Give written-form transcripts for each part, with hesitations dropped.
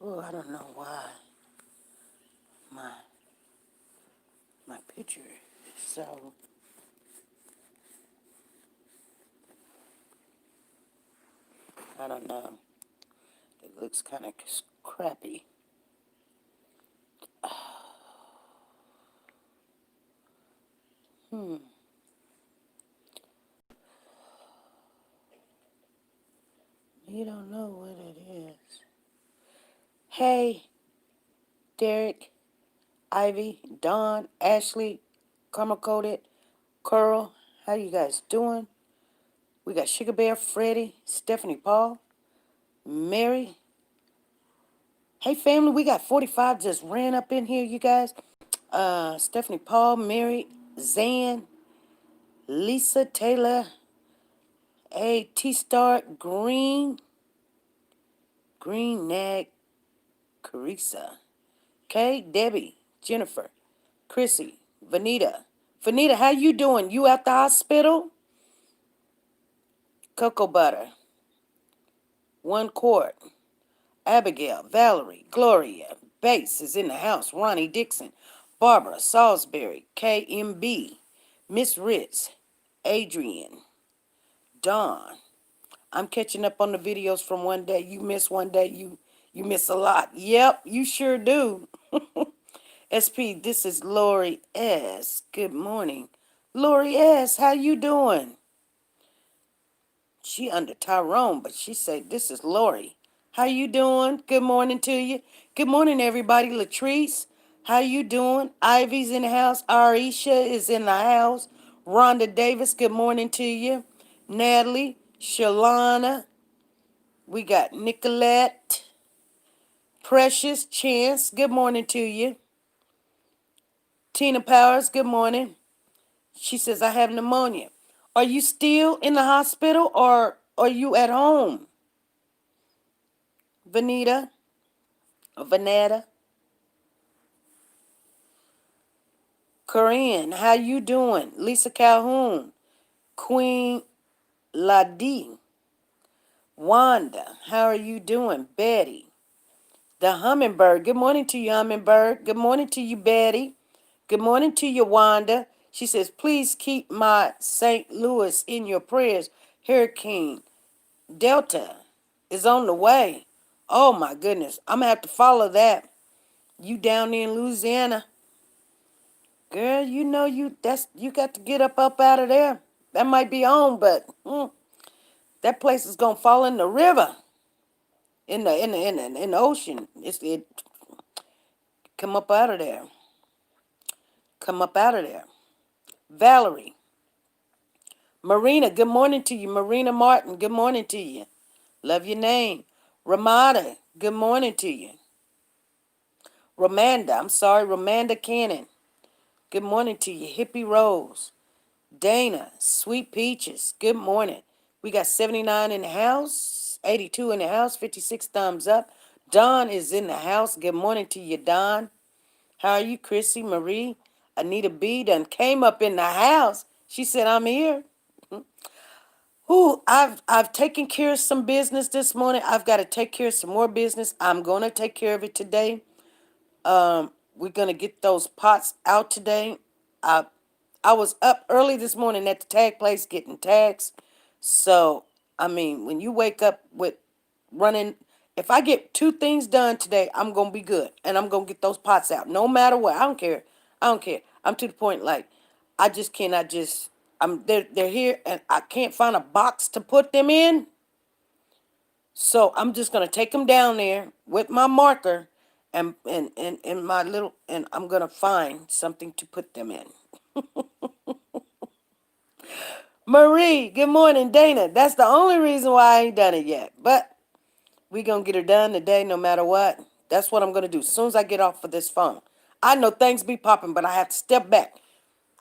Oh, I don't know why my my picture is so. I don't know. It looks kind of crappy. Hmm. You don't know what it is. Hey, Derek, Ivy, Dawn, Ashley, Caramel Coated, Curl. How you guys doing? We got Sugar Bear, Freddie, Stephanie Paul, Mary. Hey, family, we got 45 just ran up in here, you guys. Stephanie Paul, Mary, Zan, Lisa Taylor, A T Star, Green Nag, Carissa, Kay, Debbie, Jennifer, Chrissy, Vanita. Vanita, how you doing? You at the hospital? Cocoa Butter, One Quart, Abigail, Valerie, Gloria, Bates is in the house, Ronnie Dixon, Barbara, Salisbury, KMB, Miss Ritz, Adrian, Dawn. I'm catching up on the videos from one day. You miss one day, you miss a lot. Yep, you sure do. SP, this is Lori S. Good morning. Lori S., how you doing? She under Tyrone, but she said, this is Lori. How you doing? Good morning to you. Good morning, everybody. Latrice, how you doing? Ivy's in the house. Aisha is in the house. Rhonda Davis, good morning to you. Natalie, Shalana, we got Nicolette, Precious, Chance, good morning to you. Tina Powers, good morning. She says, I have pneumonia. Are you still in the hospital or are you at home? Vanetta, Corinne, how you doing? Lisa Calhoun, Queen Ladi, Wanda, how are you doing? Betty, the Hummingbird, good morning to you, Hummingbird. Good morning to you, Betty. Good morning to you, Wanda. She says, please keep my St. Louis in your prayers. Hurricane Delta is on the way. Oh my goodness. I'm gonna have to follow that. You down there in Louisiana. Girl, you know you got to get up out of there. That might be on, but that place is gonna fall in the river. In the ocean. It come up out of there. Come up out of there. Valerie. Marina, good morning to you. Marina Martin, good morning to you. Love your name. Ramada, good morning to you. Romanda Cannon. Good morning to you. Hippie Rose. Dana, Sweet Peaches, good morning. We got 79 in the house, 82 in the house, 56 thumbs up. Don is in the house. Good morning to you, Don. How are you, Chrissy Marie? Anita B done came up in the house. She said, I'm here. Ooh, I've taken care of some business this morning. I've got to take care of some more business. I'm gonna take care of it today. We're gonna get those pots out today. I I was up early this morning at the tag place getting tags. So I mean, when you wake up with running, if I get two things done today, I'm gonna be good, and I'm gonna get those pots out, no matter what. I don't care. I don't care. I'm to the point like I just cannot just. They're here, and I can't find a box to put them in. So I'm just gonna take them down there with my marker and my little, and I'm gonna find something to put them in. Marie, good morning, Dana. That's the only reason why I ain't done it yet. But we gonna get her done today no matter what. That's what I'm gonna do as soon as I get off of this phone. I know things be popping, but I have to step back.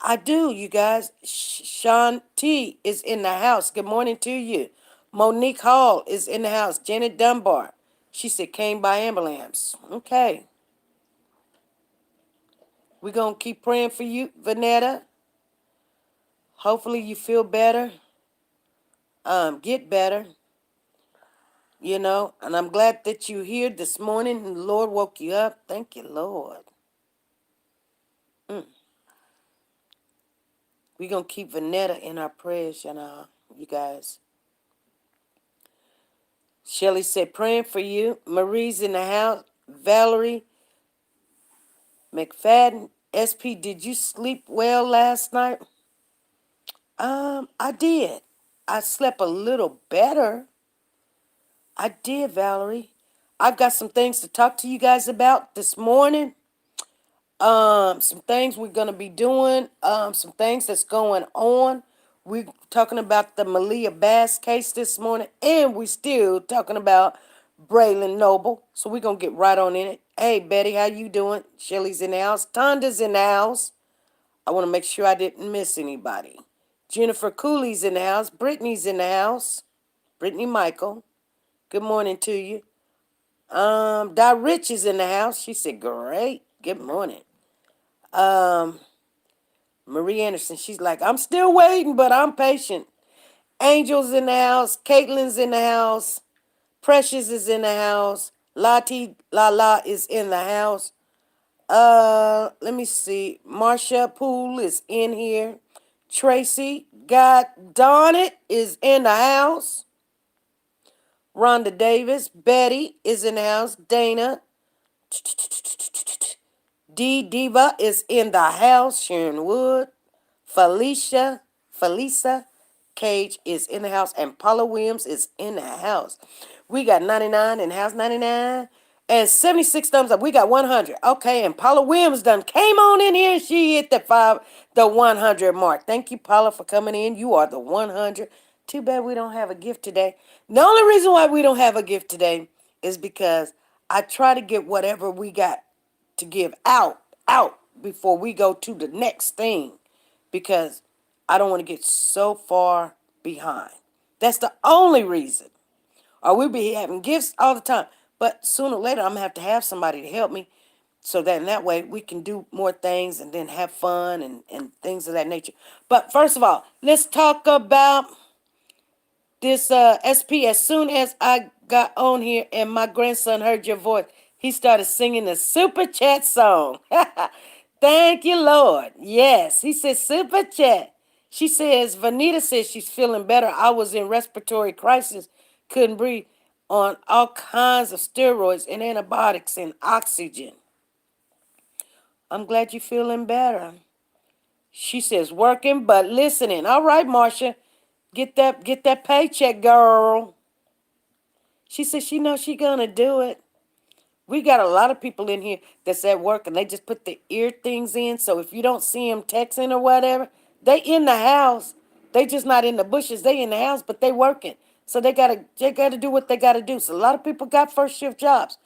I do, you guys. Sean T is in the house. Good morning to you. Monique Hall is in the house. Janet Dunbar. She said came by ambulance. Okay. We're going to keep praying for you, Vanetta. Hopefully you feel better. Get better. and I'm glad that you're here this morning and the Lord woke you up. Thank you, Lord. We're going to keep Vanetta in our prayers, you guys. Shelly said, praying for you. Marie's in the house. Valerie McFadden. SP, did you sleep well last night? I did. I slept a little better. I did, Valerie. I've got some things to talk to you guys about this morning. Some things we're gonna be doing. Some things that's going on. We're talking about the Malia Bass case this morning, and we're still talking about Braylon Noble. So we're gonna get right on in it. Hey, Betty, how you doing? Shelly's in the house. Tonda's in the house. I want to make sure I didn't miss anybody. Jennifer Cooley's in the house. Brittany's in the house. Brittany Michael. Good morning to you. Di Rich is in the house. She said, great. Good morning. Marie Anderson, she's like, I'm still waiting, but I'm patient. Angel's in the house. Caitlin's in the house. Precious is in the house. Lati La is in the house. Let me see. Marsha Poole is in here. Tracy, God darn it, is in the house. Rhonda Davis, Betty is in the house. Dana, D Diva is in the house. Sharon Wood, Felisa Cage is in the house, and Paula Williams is in the house. We got 99 in the house, 99, and 76 thumbs up. We got 100. Okay, and Paula Williams done came on in here, and she hit the 100 mark. Thank you, Paula, for coming in. You are the 100. Too bad we don't have a gift today. The only reason why we don't have a gift today is because I try to get whatever we got to give out before we go to the next thing, because I don't want to get so far behind. That's the only reason. Or we'll be having gifts all the time. But sooner or later, I'm going to have somebody to help me, so that in that way we can do more things and then have fun and things of that nature. But first of all, let's talk about this SP. As soon as I got on here and my grandson heard your voice, he started singing the super chat song. Thank you, Lord. Yes, he said super chat. She says, Vanita says she's feeling better. I was in respiratory crisis, couldn't breathe, on all kinds of steroids and antibiotics and oxygen. I'm glad you're feeling better. She says working but listening. All right, Marcia. Get that paycheck, girl. She says she knows she gonna do it. We got a lot of people in here that's at work and they just put the ear things in. So if you don't see them texting or whatever, they in the house. They just not in the bushes. They in the house, but they working. So they gotta do what they gotta do. So a lot of people got first shift jobs.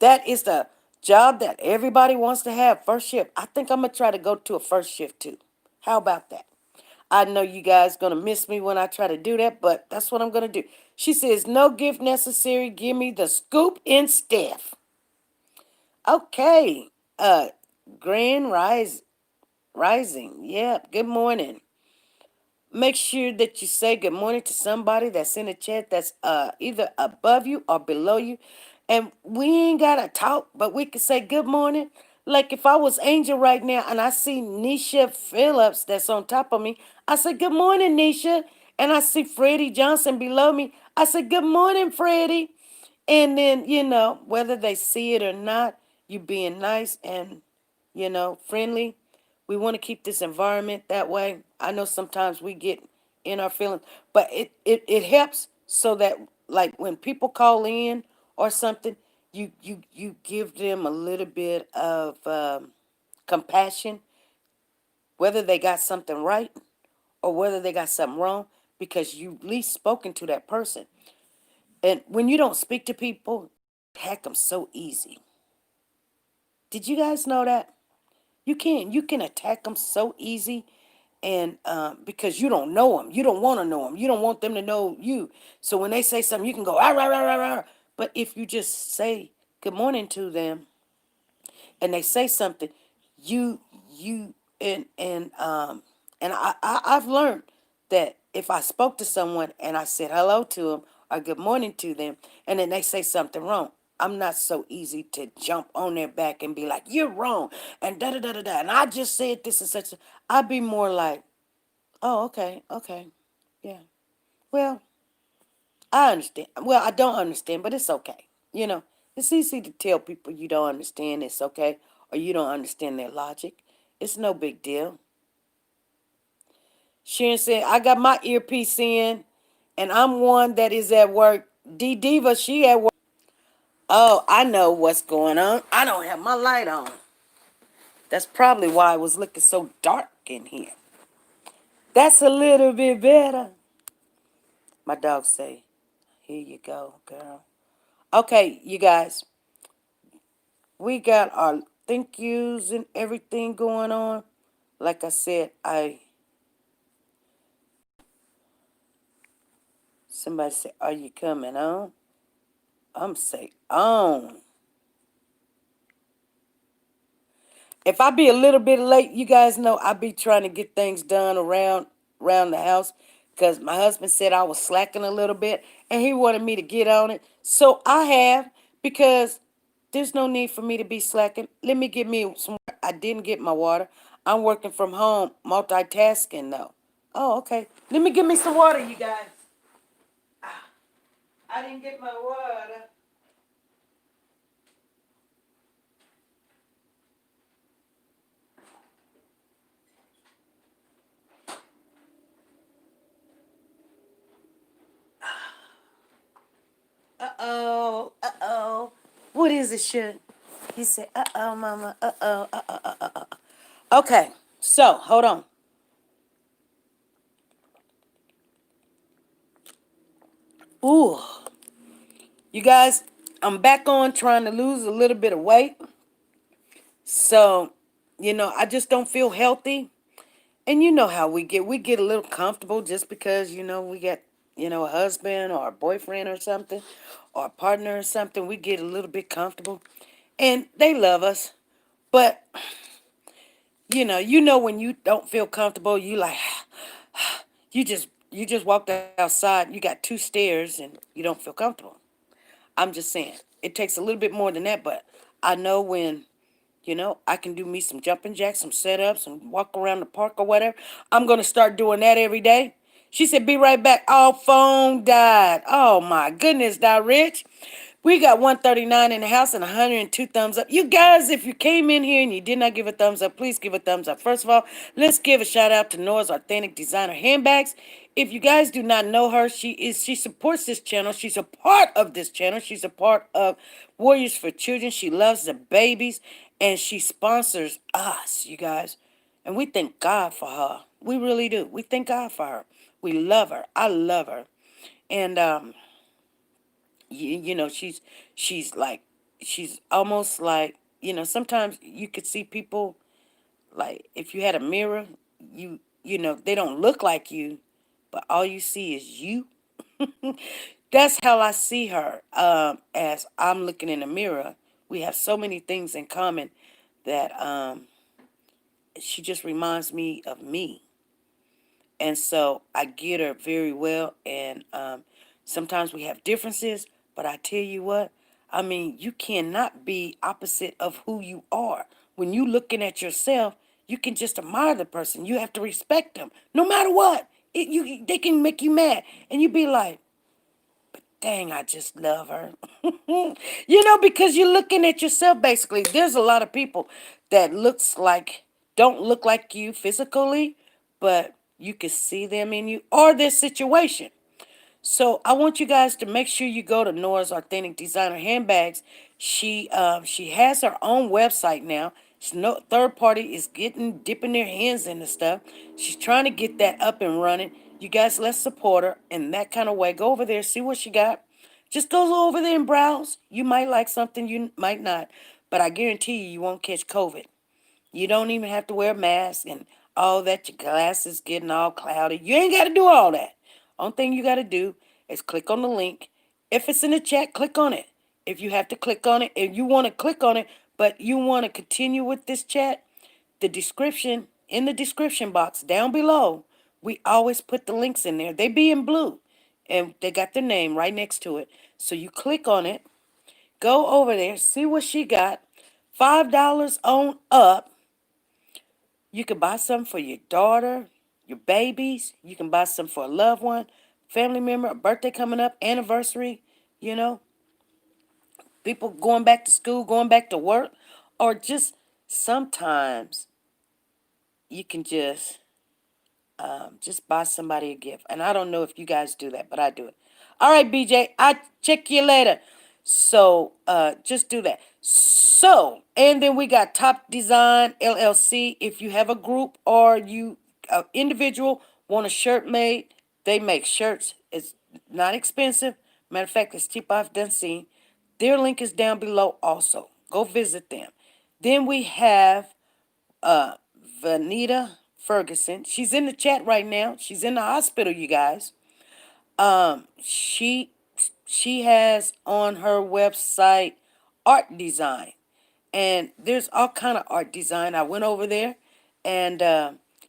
That is the job that everybody wants to have, first shift. I think I'm gonna try to go to a first shift too. How about that? I know you guys gonna miss me when I try to do that, but that's what I'm gonna do. She says, no gift necessary. Give me the scoop and Steph. Okay. Grand Rising. Yep. Good morning. Make sure that you say good morning to somebody that's in the chat that's either above you or below you. And we ain't gotta talk, but we can say good morning. Like if I was Angel right now and I see Nisha Phillips that's on top of me, I say good morning, Nisha. And I see Freddie Johnson below me, I say good morning, Freddie. And then, whether they see it or not, you being nice and, friendly. We want to keep this environment that way. I know sometimes we get in our feelings, but it helps so that, like, when people call in or something, you give them a little bit of compassion, whether they got something right or whether they got something wrong, because you at least spoken to that person. And when you don't speak to people, hack them so easy. Did you guys know that? You can attack them so easy, and because you don't know them, you don't want to know them, you don't want them to know you. So when they say something, you can go ah, rah, rah, rah, rah. But if you just say good morning to them, and they say something, you and I've learned that if I spoke to someone and I said hello to them, or good morning to them, and then they say something wrong. I'm not so easy to jump on their back and be like, you're wrong, and da da da da da, and I just said this and such. I'd be more like, oh, okay, okay, yeah. Well, I understand. Well, I don't understand, but it's okay. You know, it's easy to tell people you don't understand, it's okay, or you don't understand their logic. It's no big deal. Sharon said, I got my earpiece in, and I'm one that is at work. D Diva, she at work. Oh, I know what's going on. I don't have my light on. That's probably why it was looking so dark in here. That's a little bit better. My dog say, here you go, girl. Okay, you guys, we got our thank yous and everything going on. Like I said, somebody said, are you coming on? I'm say on. If I be a little bit late, you guys know I be trying to get things done around the house because my husband said I was slacking a little bit and he wanted me to get on it. So I have, because there's no need for me to be slacking. Let me get me some. I didn't get my water. I'm working from home, multitasking though. Oh, okay. Let me get me some water, you guys. I didn't get my water. Uh-oh, uh-oh. What is it, Shug? He said, uh-oh, mama, uh-oh, uh-oh. Okay, so, hold on. Ooh, you guys, I'm back on trying to lose a little bit of weight. So, I just don't feel healthy. And you know how we get. We get a little comfortable just because, we get, a husband or a boyfriend or something, or a partner or something. We get a little bit comfortable. And they love us. But, when you don't feel comfortable, you like, you just walked outside, you got two stairs and you don't feel comfortable. I'm just saying. It takes a little bit more than that, but I know when, I can do me some jumping jacks, some setups, and walk around the park or whatever. I'm going to start doing that every day. She said, be right back. Oh, phone died. Oh, my goodness, that Rich. We got 139 in the house and 102 thumbs up. You guys, if you came in here and you did not give a thumbs up, please give a thumbs up. First of all, let's give a shout out to Nora's Authentic Designer Handbags. If you guys do not know her, she supports this channel. She's a part of this channel. She's a part of Warriors for Children. She loves the babies and she sponsors us, you guys. And we thank God for her. We really do. We thank God for her. We love her. I love her. And she's like, she's almost like, sometimes you could see people, like if you had a mirror, they don't look like you, but all you see is you. That's how I see her. As I'm looking in the mirror, we have so many things in common that she just reminds me of me. And so I get her very well. And sometimes we have differences, but I tell you what, I mean, you cannot be opposite of who you are. When you looking at yourself, you can just admire the person. You have to respect them, no matter what. They can make you mad, and you be like, dang, I just love her. Because you're looking at yourself basically. There's a lot of people that don't look like you physically, but you can see them in you or their situation. So I want you guys to make sure you go to Nora's Authentic Designer Handbags. She has her own website now. No third party is dipping their hands in the stuff. She's trying to get that up and running. You guys, let's support her in that kind of way. Go over there, see what she got. Just go over there and browse. You might like something, you might not, but I guarantee you won't catch COVID. You don't even have to wear a mask and all that. Your glasses getting all cloudy. You ain't got to do all that. Only thing you got to do is click on the link. If it's in the chat, click on it. If you have to click on it, if you want to click on it, but you want to continue with this chat, in the description box down below, we always put the links in there. They be in blue. and they got their name right next to it. So you click on it, go over there, see what she got. $5 on up. You can buy some for your daughter, your babies. You can buy some for a loved one, family member, a birthday coming up, anniversary, you know, people going back to school, going back to work, or just sometimes you can just buy somebody a gift. And I don't know if you guys do that, but I do it. All right, BJ, I'll check you later. So just do that. So, and then we got Top Design LLC. If you have a group or you individual want a shirt made, they make shirts. It's not expensive. Matter of fact, it's cheap I've done seen. Their link is down below also. Go visit them. Then we have uh, Vanita Ferguson. She's in the chat right now. She's in the hospital, you guys. She has on her website art design, and there's all kind of art design. I went over there, and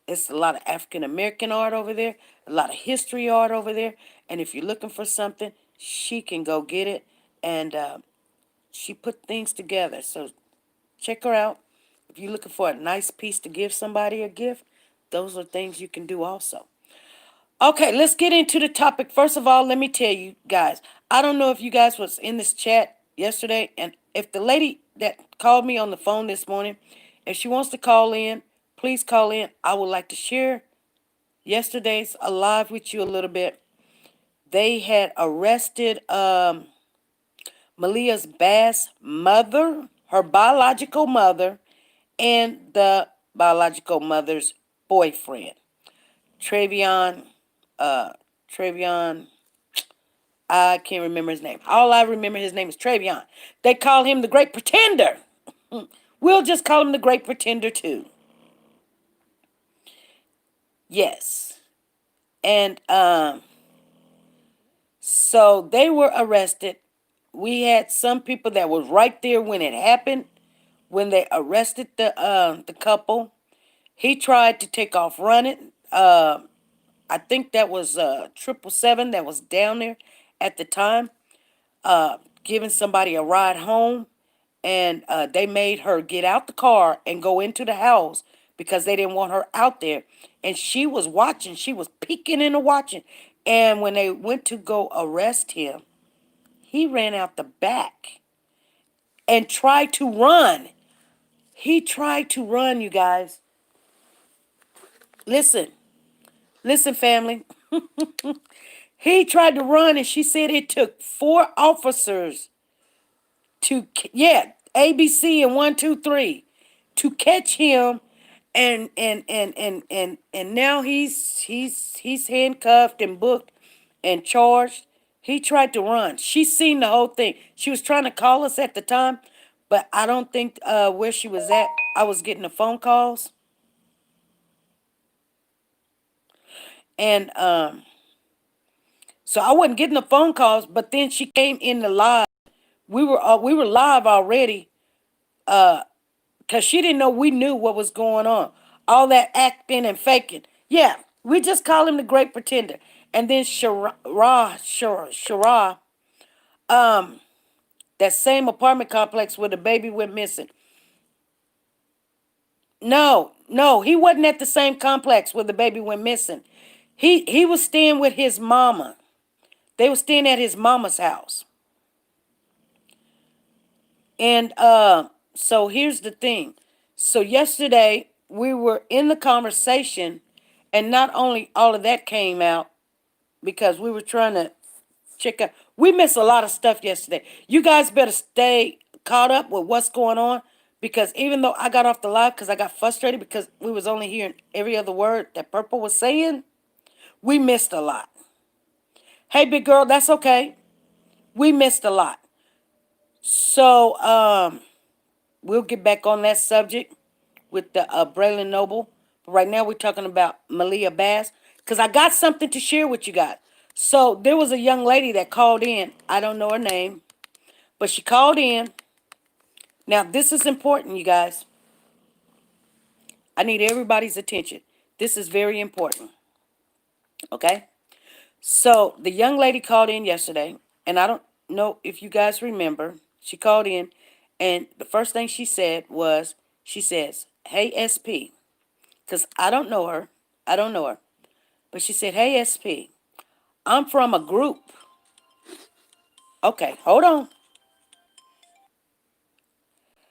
it's a lot of African American art over there, a lot of history art over there. And if you're looking for something, she can go get it, and she put things together. So check her out. If you're looking for a nice piece to give somebody a gift, those are things you can do also. Okay, let's get into the topic. First of all, let me tell you guys, I don't know if you guys was in this chat yesterday, and if the lady that called me on the phone this morning, if she wants to call in, please call in. I would like to share yesterday's live with you a little bit. They had arrested Malia's Bass mother, her biological mother, and the biological mother's boyfriend, Travion. Travion. I can't remember his name. All I remember his name is Travion. They call him the Great Pretender. We'll just call him the Great Pretender too. Yes. And so they were arrested. We had some people that was right there when it happened, when they arrested the couple. He tried to take off running. I think that was 777 that was down there at the time, giving somebody a ride home. And they made her get out the car and go into the house because they didn't want her out there. And she was watching. She was peeking into watching. And when they went to go arrest him, he ran out the back and tried to run. He tried to run, you guys. Listen. Listen, family. He tried to run, and she said it took 4 officers to, yeah, ABC and 1, 2, 3, to catch him, and now he's handcuffed and booked and charged. He tried to run. She seen the whole thing. She was trying to call us at the time, but I don't think where she was at. I was getting the phone calls, and so I wasn't getting the phone calls. But then she came in the live. We were live already, because she didn't know we knew what was going on. All that acting and faking. Yeah, we just call him the Great Pretender. And then Shara, that same apartment complex where the baby went missing. No, he wasn't at the same complex where the baby went missing. He was staying with his mama. They were staying at his mama's house. And so here's the thing. So yesterday we were in the conversation, and not only all of that came out because we were trying to check out. We missed a lot of stuff yesterday. You guys better stay caught up with what's going on, because even though I got off the live because I got frustrated because we was only hearing every other word that Purple was saying, we missed a lot. Hey, big girl, that's okay. We missed a lot. So we'll get back on that subject with the Braylon Noble. But right now we're talking about Malia Bass, because I got something to share with you guys. So there was a young lady that called in. I don't know her name, but she called in. Now this is important, you guys. I need everybody's attention. This is very important. Okay? So the young lady called in yesterday, and I don't know if you guys remember. She called in, and the first thing she said was, she says, "Hey SP," because I don't know her. I don't know her. But she said, "Hey SP, I'm from a group." Okay, hold on.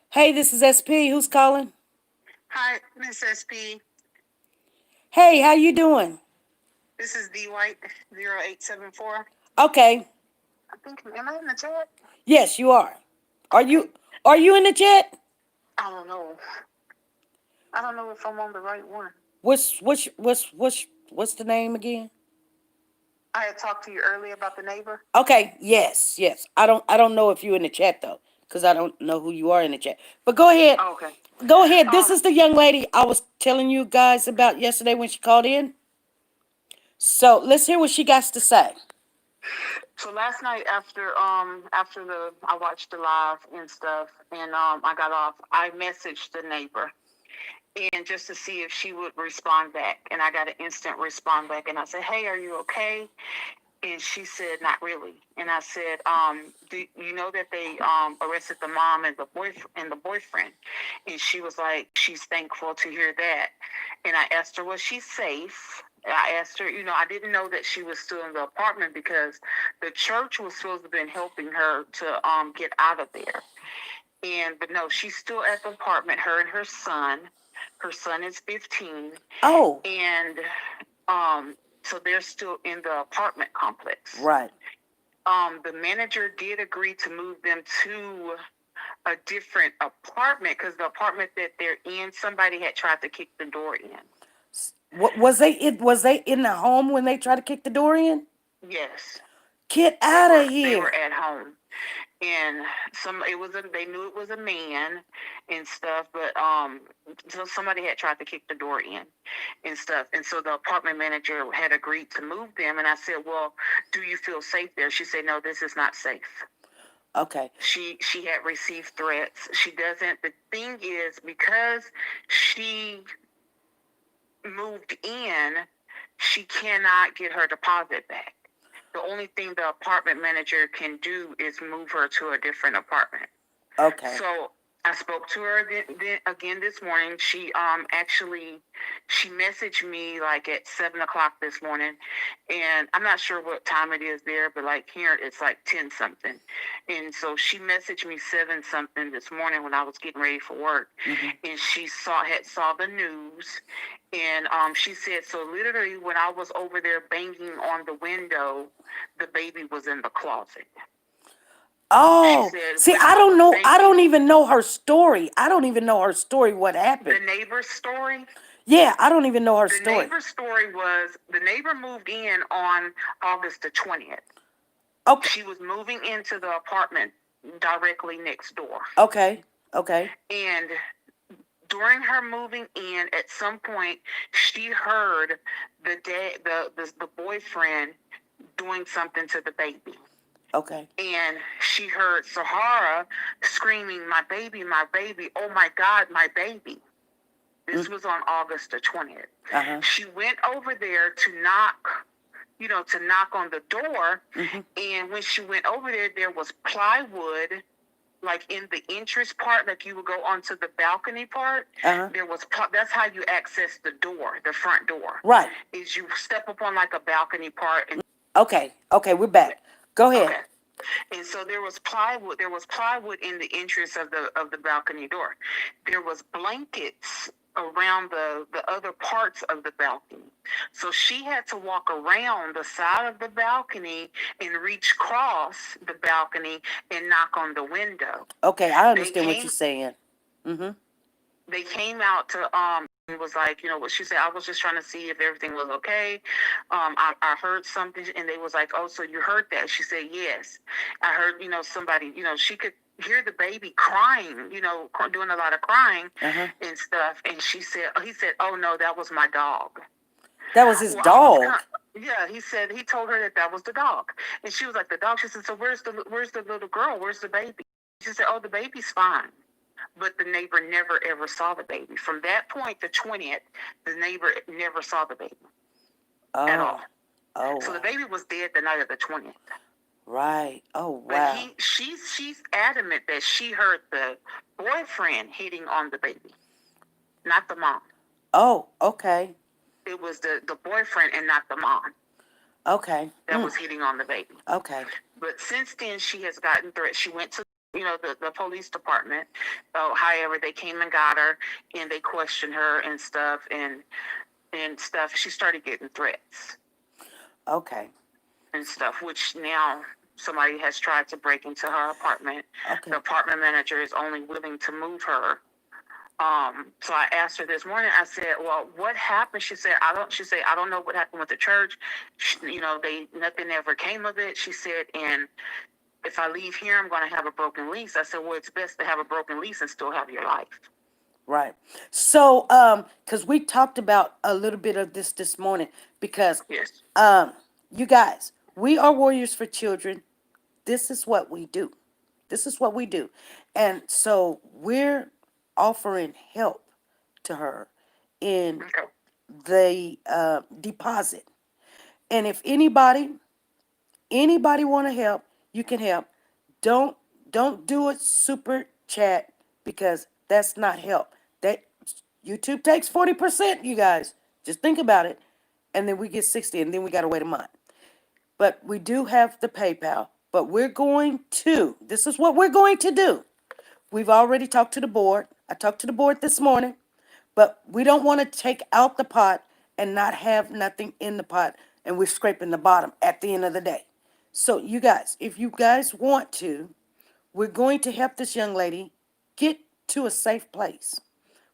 Hey, this is SP. Who's calling? Hi, Miss SP. Hey, how you doing? This is D White 0874. Okay. I think, am I in the chat? Yes, you are. Are Okay. you in the chat? I don't know. I don't know if I'm on the right one. What's the name again? I had talked to you earlier about the neighbor. Okay, yes. I don't know if you're in the chat though, because I don't know who you are in the chat. But go ahead. Oh, okay. Go ahead. This Um. is the young lady I was telling you guys about yesterday when she called in. So let's hear what she got to say. So last night after the I watched the live and stuff, and I got off. I messaged the neighbor and just to see if she would respond back, and I got an instant respond back, and I said, "Hey, are you okay?" And she said, "Not really." And I said, "Do you know that they arrested the mom and the boyfriend?" And she was like, she's thankful to hear that. And I asked her, was she safe? I asked her, I didn't know that she was still in the apartment because the church was supposed to have been helping her to get out of there. But no, she's still at the apartment. Her and her son. Her son is 15. Oh, And so they're still in the apartment complex. right. The manager did agree to move them to a different apartment because the apartment that they're in, somebody had tried to kick the door in. What was they? Was they in the home when they tried to kick the door in? Yes, Get out of they were here! at home, and they knew it was a man and stuff, but so somebody had tried to kick the door in and stuff, and so the apartment manager had agreed to move them, and I said, well, do you feel safe there? She said, no, this is not safe. Okay. She had received threats. She doesn't. The thing is, because she moved in, she cannot get her deposit back. The only thing the apartment manager can do is move her to a different apartment. Okay. So I spoke to her again this morning. She messaged me like at 7:00 this morning, and I'm not sure what time it is there, but like here it's like 10 something. And so she messaged me 7 something this morning when I was getting ready for work, and she saw the news, and she said, so literally when I was over there banging on the window, the baby was in the closet. Oh, see, I don't know. I don't even know her story. I don't even know her story. What happened? The neighbor's story? Yeah, I don't even know her story. The neighbor's story was the neighbor moved in on August the 20th. Okay. She was moving into the apartment directly next door. Okay. And during her moving in, at some point, she heard the boyfriend doing something to the baby. Okay. And she heard Sahara screaming, my baby, oh my God, my baby. This was on August the 20th. She went over there to knock on the door. And when she went over there was plywood, like in the entrance part, like you would go onto the balcony part. There was, that's how you access the door, the front door. Right. Is you step up on like a balcony part. And okay, we're back. Go ahead. Okay. And so there was plywood. There was plywood in the entrance of the balcony door. There was blankets around the other parts of the balcony. So she had to walk around the side of the balcony and reach across the balcony and knock on the window. Okay, I understand what you're saying. They came out to and was like, what she said, I was just trying to see if everything was okay. I heard something, and they was like, oh, so you heard that? She said, yes. I heard, somebody, she could hear the baby crying, doing a lot of crying and stuff. And he said, oh no, that was my dog. That was his dog. Yeah, he told her that was the dog. And she was like, the dog? She said, so where's the little girl? Where's the baby? She said, oh, the baby's fine. But the neighbor never, ever saw the baby. From that point, the 20th, the neighbor never saw the baby at all. Oh, So the wow. baby was dead the night of the 20th. Right. Oh, But wow. she's adamant that she heard the boyfriend hitting on the baby, not the mom. Oh, okay. It was the boyfriend and not the mom Okay. that was hitting on the baby. Okay. But since then, she has gotten threats. She went to the police department. However, they came and got her, and they questioned her and stuff and stuff. She started getting threats Okay. and stuff, which now somebody has tried to break into her apartment. Okay. The apartment manager is only willing to move her. So I asked her this morning. I said, "Well, what happened?" She said, "I don't." She said, "I don't know what happened with the church. Nothing ever came of it." She said, "And if I leave here, I'm going to have a broken lease." I said, "Well, it's best to have a broken lease and still have your life." Right. So, because we talked about a little bit of this morning, because, Yes. you guys, we are warriors for children. This is what we do. This is what we do. And so we're offering help to her in Okay. the deposit. And if anybody want to help, you can help. Don't don't do it super chat, because that's not help. That YouTube takes 40%, you guys. Just think about it. And then we get 60, and then we got to wait a month. But we do have the PayPal. But this is what we're going to do. We've already talked to the board. I talked to the board this morning. But we don't want to take out the pot and not have nothing in the pot, and we're scraping the bottom at the end of the day. So, you guys, if you guys want to, we're going to help this young lady get to a safe place.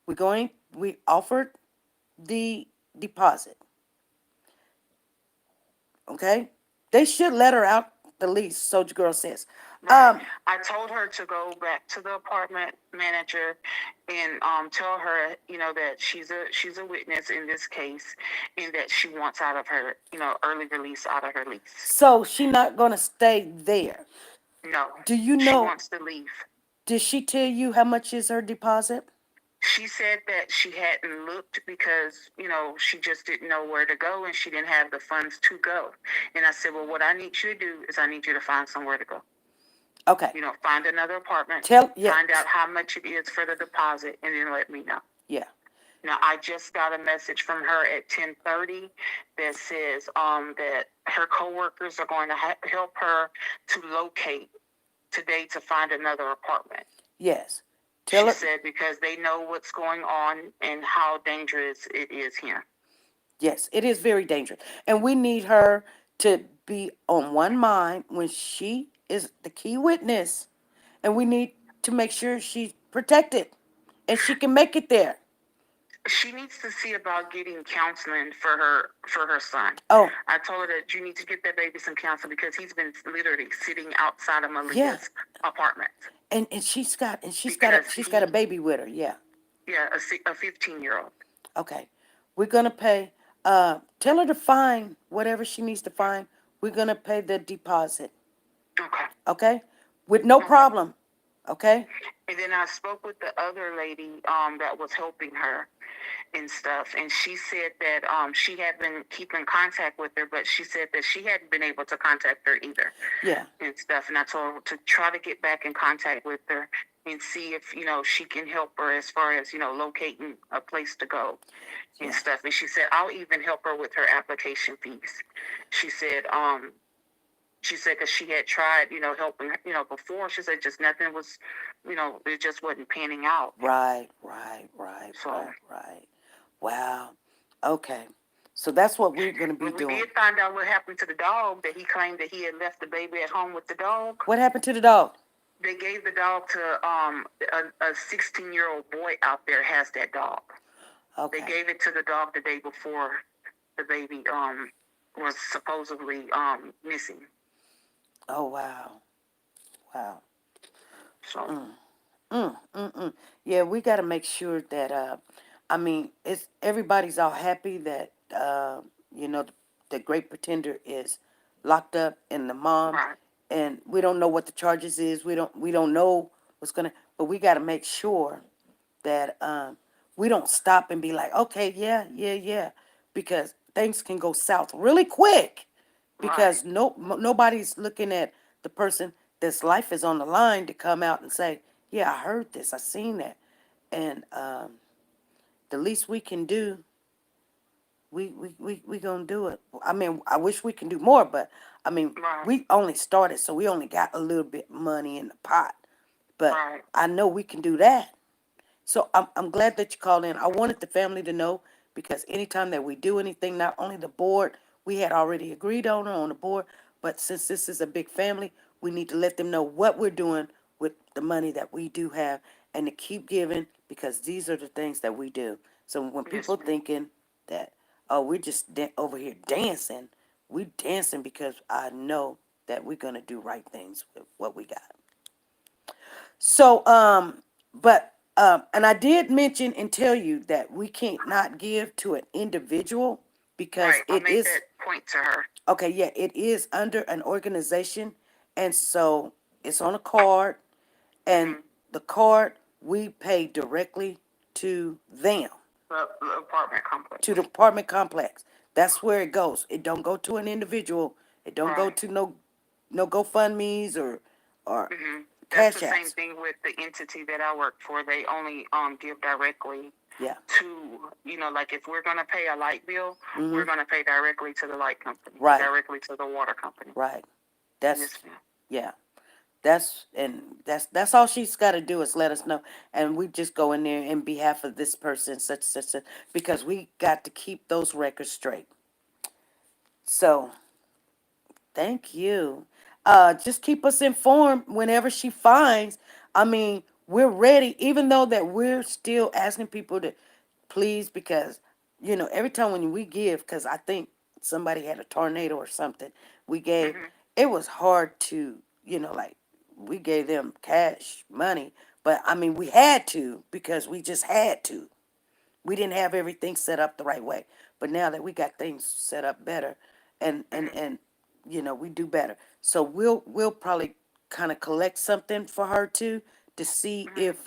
We offered the deposit. Okay? They should let her out the lease, Soldier Girl says. Right. I told her to go back to the apartment manager and tell her, that she's a witness in this case, and that she wants out of her, early release out of her lease. So she's not going to stay there. No. Do you She know? wants to leave. Did she tell you how much is her deposit? She said that she hadn't looked because, she just didn't know where to go and she didn't have the funds to go. And I said, well, what I need you to do is I need you to find somewhere to go. Okay. Find another apartment. Find out how much it is for the deposit, and then let me know. Yeah. Now, I just got a message from her at 10:30 that says that her coworkers are going to help her to locate today to find another apartment. Yes. She said because they know what's going on and how dangerous it is here. Yes, it is very dangerous. And we need her to be on one mind when she is the key witness. And we need to make sure she's protected and she can make it there. She needs to see about getting counseling for her son. Oh. I told her that you need to get that baby some counseling because he's been literally sitting outside of Malia's apartment. And she's got a baby with her. Yeah. Yeah, a 15-year-old. Okay. We're gonna pay. Tell her to find whatever she needs to find. We're gonna pay the deposit. Okay. Okay. With no problem. Okay. And then I spoke with the other lady that was helping her and stuff, and she said that she had been keeping contact with her, but she said that she hadn't been able to contact her either. Yeah. And stuff, and I told her to try to get back in contact with her and see if she can help her as far as locating a place to go and stuff. And she said I'll even help her with her application fees. She said because she had tried, helping, before. She said just nothing was, it just wasn't panning out. Right. Wow. Okay. So that's what we're going to be doing. We did find out what happened to the dog, that he claimed that he had left the baby at home with the dog. What happened to the dog? They gave the dog to a 16-year-old boy out there has that dog. Okay. They gave it to the dog the day before the baby was supposedly missing. Oh, wow. So. Yeah, we got to make sure that, everybody's all happy that, the Great Pretender is locked up and the mom. Right. And we don't know what the charges is. We don't know but we got to make sure that, we don't stop and be like, okay, yeah. Because things can go south really quick. Right. because nobody's looking at the person that's life is on the line to come out and say, yeah, I heard this, I seen that. And the least we can do, we gonna do it. I mean, I wish we can do more, but I mean, Right. we only started, so we only got a little bit money in the pot. But Right. I know we can do that. So I'm glad that you called in. I wanted the family to know because anytime that we do anything, not only the board, we had already agreed on the board, but since this is a big family, we need to let them know what we're doing with the money that we do have and to keep giving because these are the things that we do. So when Yes, people ma'am. thinking that, oh, we're just over here dancing, we dancing because I know that we're going to do right things with what we got. So, and I did mention and tell you that we can't not give to an individual because Right. I it made is, that point to her. okay, yeah, it is under an organization. And so it's on a card, and Mm-hmm. the card we pay directly to them, The apartment to the complex. apartment complex. That's where it goes. It don't go to an individual. It don't go Right. to no GoFundMe's or Mm-hmm. That's the Cash same Apps. thing with the entity that I work for. They only give directly Yeah. to, like if we're gonna pay a light bill, we're Mhm. gonna pay directly to the light company, Right. directly to the water company. Right. That's Yes, ma'am. yeah. That's all she's got to do is let us know, and we just go in there in behalf of this person, such, because we got to keep those records straight. So thank you. Just keep us informed whenever she finds. I mean, we're ready, even though that we're still asking people to please, because every time when we give, because I think somebody had a tornado or something, we gave. Mm-hmm. It was hard to, like we gave them cash money, but I mean we had to because we just had to. We didn't have everything set up the right way, but now that we got things set up better, and and Mm-hmm. and we do better. So we'll probably kind of collect something for her too to see Mm-hmm. if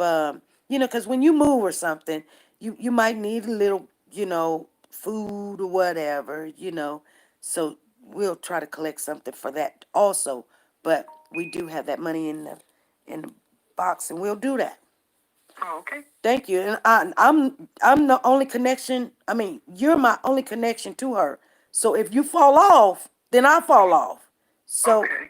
because when you move or something, you might need a little food or whatever. So we'll try to collect something for that also. But we do have that money in the box, and we'll do that. Oh, okay. Thank you. And I'm the only connection. I mean, you're my only connection to her. So if you fall off, then I fall off. So Okay.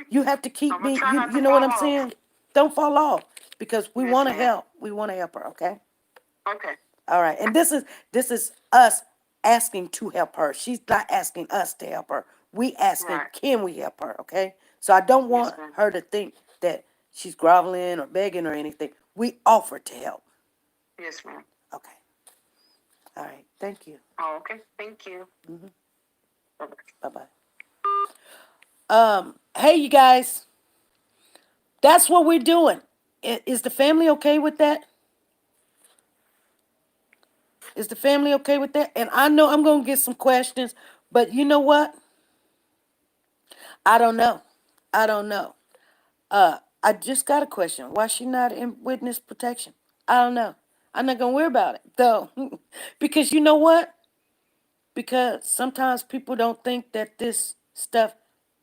you have to keep I'm gonna me. try not You to know what fall I'm off. saying? Don't fall off because we Yes, want to ma'am. help. We want to help her. Okay. Okay. All right. And this is us asking to help her. She's not asking us to help her. We asking, Right. can we help her? Okay. So I don't Yes, want ma'am. her to think that she's groveling or begging or anything. We offer to help. Yes, ma'am. Okay. All right. Thank you. Oh, okay. Thank you. Hmm. Bye-bye. Bye bye. Hey, you guys. That's what we're doing. Is the family okay with that? Is the family okay with that? And I know I'm gonna get some questions, but you know what? I don't know. I don't know. I just got a question. Why she not in witness protection? I don't know. I'm not gonna worry about it though, because you know what? Because sometimes people don't think that this stuff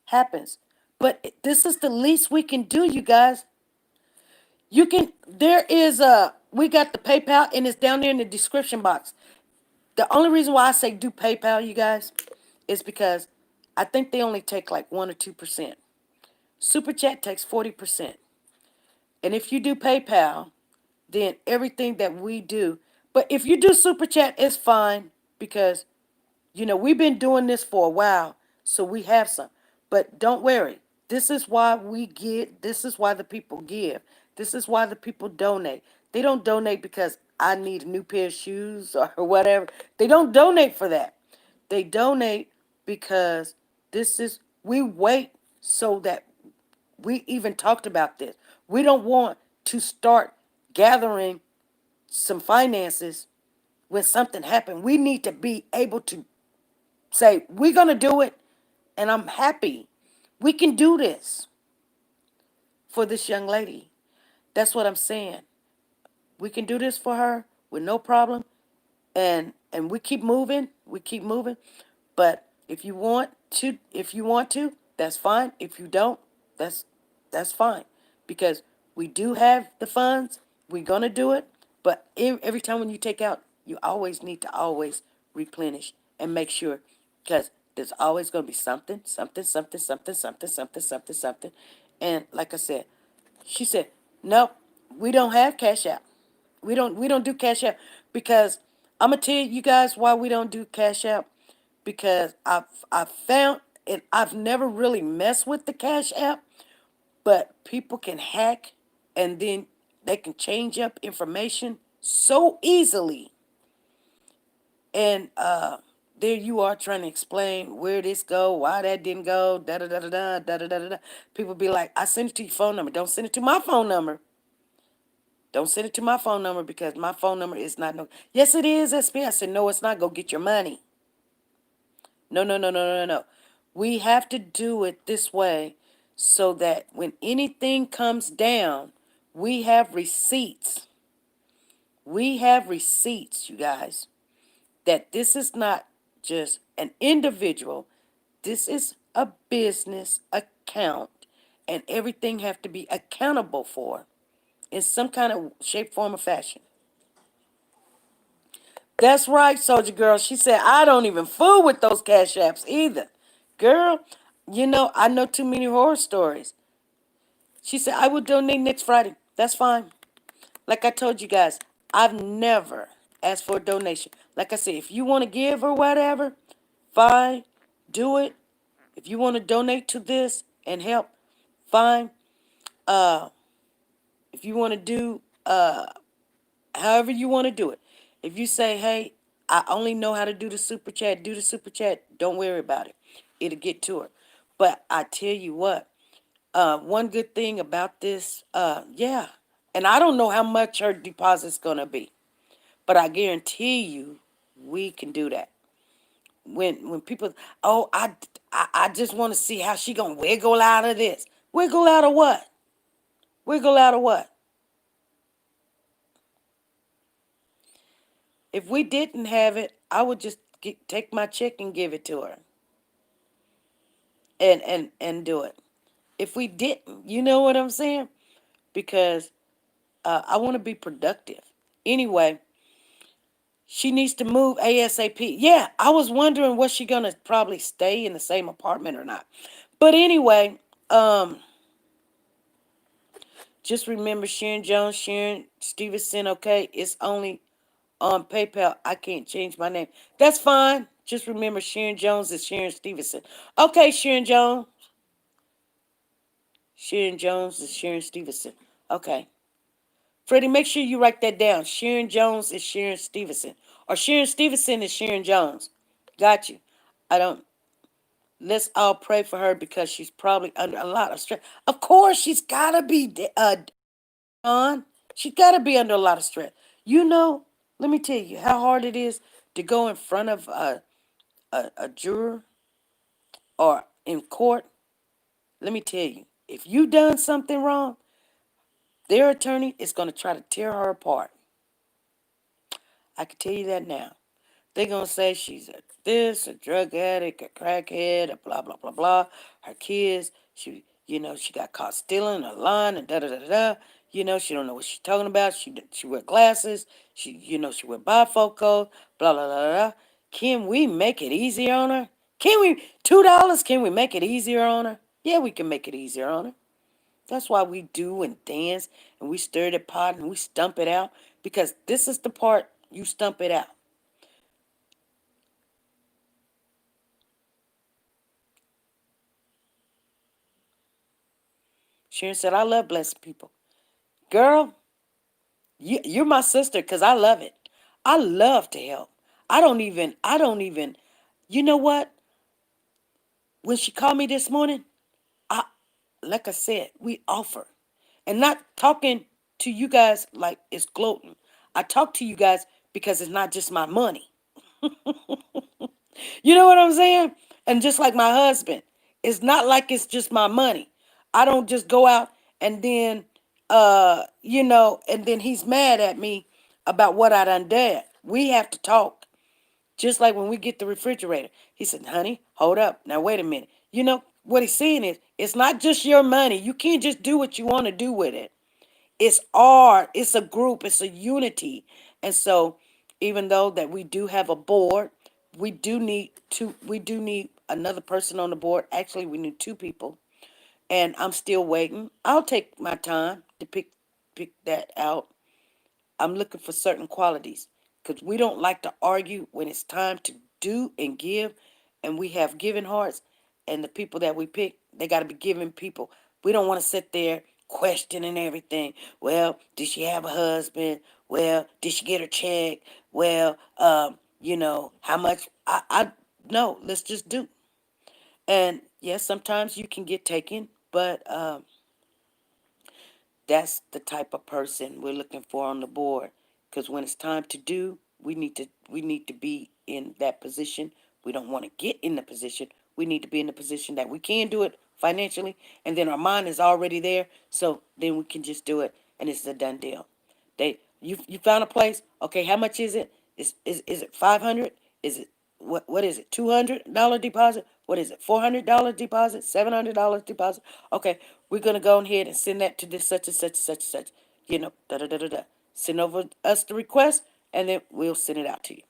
happens, but this is the least we can do, you guys. There is we got the PayPal and it's down there in the description box. The only reason why I say do PayPal, you guys, is because I think they only take like 1 or 2%. Super Chat takes 40%. And if you do PayPal, then everything that we do, but if you do Super Chat, it's fine because we've been doing this for a while, so we have some. But don't worry. This is why we give. This is why the people give. This is why the people donate. They don't donate because I need a new pair of shoes or whatever. They don't donate for that. They donate because we wait so that we even talked about this. We don't want to start gathering some finances when something happened. We need to be able to say, we're going to do it, and I'm happy. We can do this for this young lady. That's what I'm saying. We can do this for her with no problem, and we keep moving. We keep moving. But if you want to, if you want to, that's fine. If you don't, that's that's fine. Because we do have the funds, we're gonna do it. But every time when you take out, you always need to always replenish and make sure, because there's always gonna be something, something, something, something, something, something, something, something. And like I said, she said, nope, we don't have cash out. We don't do cash out because I'm gonna tell you guys why we don't do cash out, because I've found, and I've never really messed with the cash app, but people can hack, and then they can change up information so easily. And there you are trying to explain where this go, why that didn't go, da da da da da da da da da. People be like, I sent it to your phone number. Don't send it to my phone number. Don't send it to my phone number because my phone number is not no. Yes, it is, SB. I said, no, it's not. Go get your money. No, no, no, no, no, no. We have to do it this way so that when anything comes down, we have receipts. We have receipts, you guys, that this is not just an individual. This is a business account, and everything have to be accountable for in some kind of shape, form, or fashion. That's right, Soldier Girl. She said, I don't even fool with those cash apps either. Girl, I know too many horror stories. She said, I will donate next Friday. That's fine. Like I told you guys, I've never asked for a donation. Like I said, if you want to give or whatever, fine, do it. If you want to donate to this and help, fine. Uh, if you want to do however you want to do it. If you say, hey, I only know how to do the super chat, do the super chat, don't worry about it. It'll get to her. But I tell you what, one good thing about this, yeah, and I don't know how much her deposit's going to be, but I guarantee you we can do that. When people, oh, I just want to see how she going to wiggle out of this. Wiggle out of what? Wiggle out of what? If we didn't have it, I would just take my check and give it to her, and do it. If we didn't, you know what I'm saying? Because I want to be productive. Anyway, she needs to move ASAP. Yeah, I was wondering was she gonna probably stay in the same apartment or not. But anyway, just remember Sharon Jones, Sharon Stevenson. Okay, it's only on PayPal. I can't change my name. That's fine. Just remember Sharon Jones is Sharon Stevenson. Okay, Sharon Jones. Sharon Jones is Sharon Stevenson. Okay. Freddie, make sure you write that down. Sharon Jones is Sharon Stevenson. Or Sharon Stevenson is Sharon Jones. Got you. I don't. Let's all pray for her because she's probably under a lot of stress. Of course, she's got to be on. She's got to be under a lot of stress. Let me tell you how hard it is to go in front of a juror or in court. Let me tell you, if you done something wrong, their attorney is going to try to tear her apart. I can tell you that now. They're going to say she's a drug addict, a crackhead, a blah, blah, blah, blah. Her kids, she got caught stealing or lying and da-da-da-da-da. She don't know what she's talking about. She wear glasses. She wear bifocals, blah, blah, blah, blah. Can we make it easier on her? Can we, $2, can we make it easier on her? Yeah, we can make it easier on her. That's why we do and dance and we stir the pot and we stump it out, because this is the part you stump it out. Sharon said, I love blessing people. Girl, you're my sister because I love it. I love to help. I don't even, you know what? When she called me this morning, I, like I said, we offer. And not talking to you guys like it's gloating. I talk to you guys because it's not just my money. You know what I'm saying? And just like my husband, it's not like it's just my money. I don't just go out and then and then he's mad at me about what I done did. We have to talk. Just like when we get the refrigerator. He said, honey, hold up. Now, wait a minute. You know, what he's saying is, it's not just your money. You can't just do what you want to do with it. It's art. It's a group. It's a unity. And so, even though that we do have a board, we do need another person on the board. Actually, we need two people. And I'm still waiting. I'll take my time to pick that out. I'm looking for certain qualities because we don't like to argue when it's time to do and give, and we have giving hearts, and the people that we pick, they got to be giving people. We don't want to sit there questioning everything. Well, did she have a husband? Well, did she get her check? Well, how much? I no. Let's just do. And yes, sometimes you can get taken, but that's the type of person we're looking for on the board. Because when it's time to do, we need to be in that position. We don't want to get in the position. We need to be in the position that we can do it financially, and then our mind is already there. So then we can just do it, and it's a done deal. You found a place. Okay, how much is it? Is it 500? Is it what is it? $200 deposit? What is it? $400 deposit? $700 deposit? Okay, we're gonna go ahead and send that to this such and such and such and such. Da da da da da. Send over us the request, and then we'll send it out to you.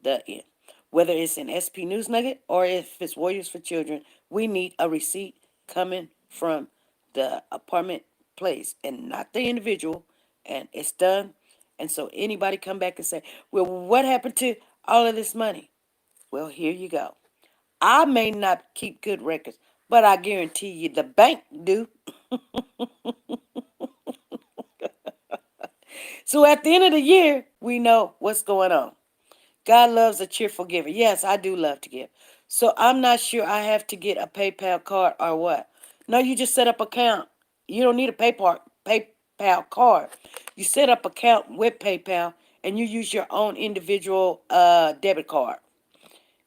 The end. Whether it's an SP News Nugget or if it's Warriors for Children, we need a receipt coming from the apartment place and not the individual, and it's done. And so anybody come back and say, well, what happened to all of this money? Well, here you go. I may not keep good records, but I guarantee you the bank do. So at the end of the year, we know what's going on. God loves a cheerful giver. Yes, I do love to give. So I'm not sure I have to get a PayPal card or what. No, you just set up account. You don't need a PayPal card. You set up account with PayPal and you use your own individual debit card.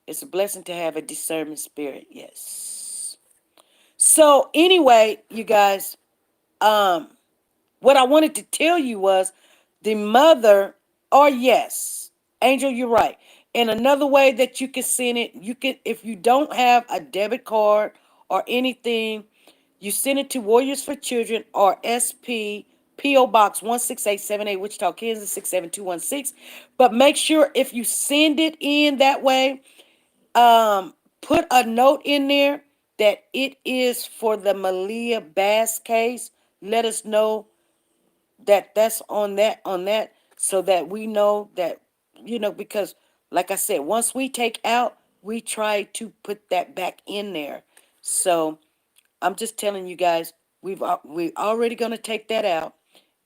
It's a blessing to have a discernment spirit. Yes. So anyway, you guys, um, what I wanted to tell you was the mother, or yes, Angel, you're right. And another way that you can send it, you can, if you don't have a debit card or anything, you send it to Warriors for Children or SP PO Box 16878 Wichita, Kansas 67216. But make sure if you send it in that way, put a note in there that it is for the Malia Bass case. Let us know that that's on that so that we know that because like I said, once we take out, we try to put that back in there. So I'm just telling you guys, we already going to take that out,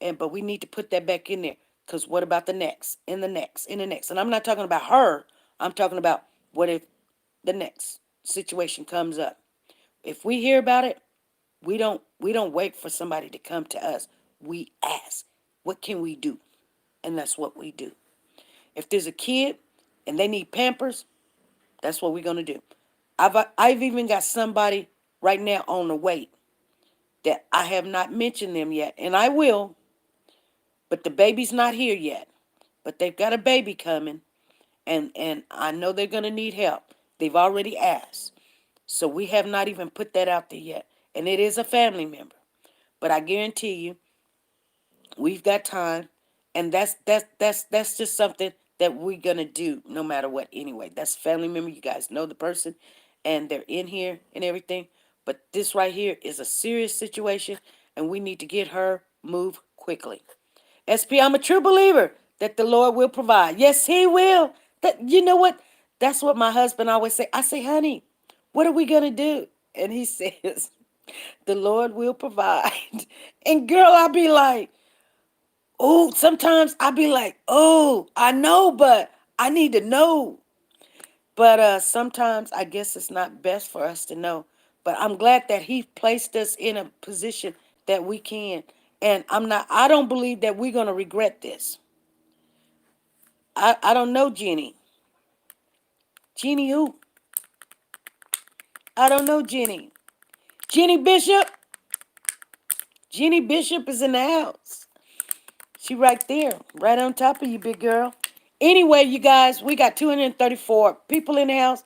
and but we need to put that back in there because what about the next and the next and the next? And I'm not talking about her. I'm talking about what if the next situation comes up. If we hear about it, we don't wait for somebody to come to us. We ask, what can we do? And that's what we do. If there's a kid and they need Pampers, that's what we're gonna do. I've even got somebody right now on the wait that I have not mentioned them yet, and I will, but the baby's not here yet. But they've got a baby coming, and I know they're gonna need help. They've already asked. So we have not even put that out there yet. And it is a family member. But I guarantee you, we've got time, and that's just something that we're gonna do no matter what. Anyway, that's a family member. You guys know the person, and they're in here and everything. But this right here is a serious situation, and we need to get her moved quickly. SP, I'm a true believer that the Lord will provide. Yes, He will. That you know what? That's what my husband always say. I say, honey, what are we gonna do? And he says, the Lord will provide. And girl, I'll be like, oh, sometimes I'll be like, oh, I know, but I need to know. But sometimes I guess it's not best for us to know. But I'm glad that He placed us in a position that we can. And I don't believe that we're gonna regret this. I don't know Jenny. Jenny who? I don't know Jenny. Jenny Bishop? Jenny Bishop is in the house. She right there, right on top of you, big girl. Anyway, you guys, we got 234 people in the house.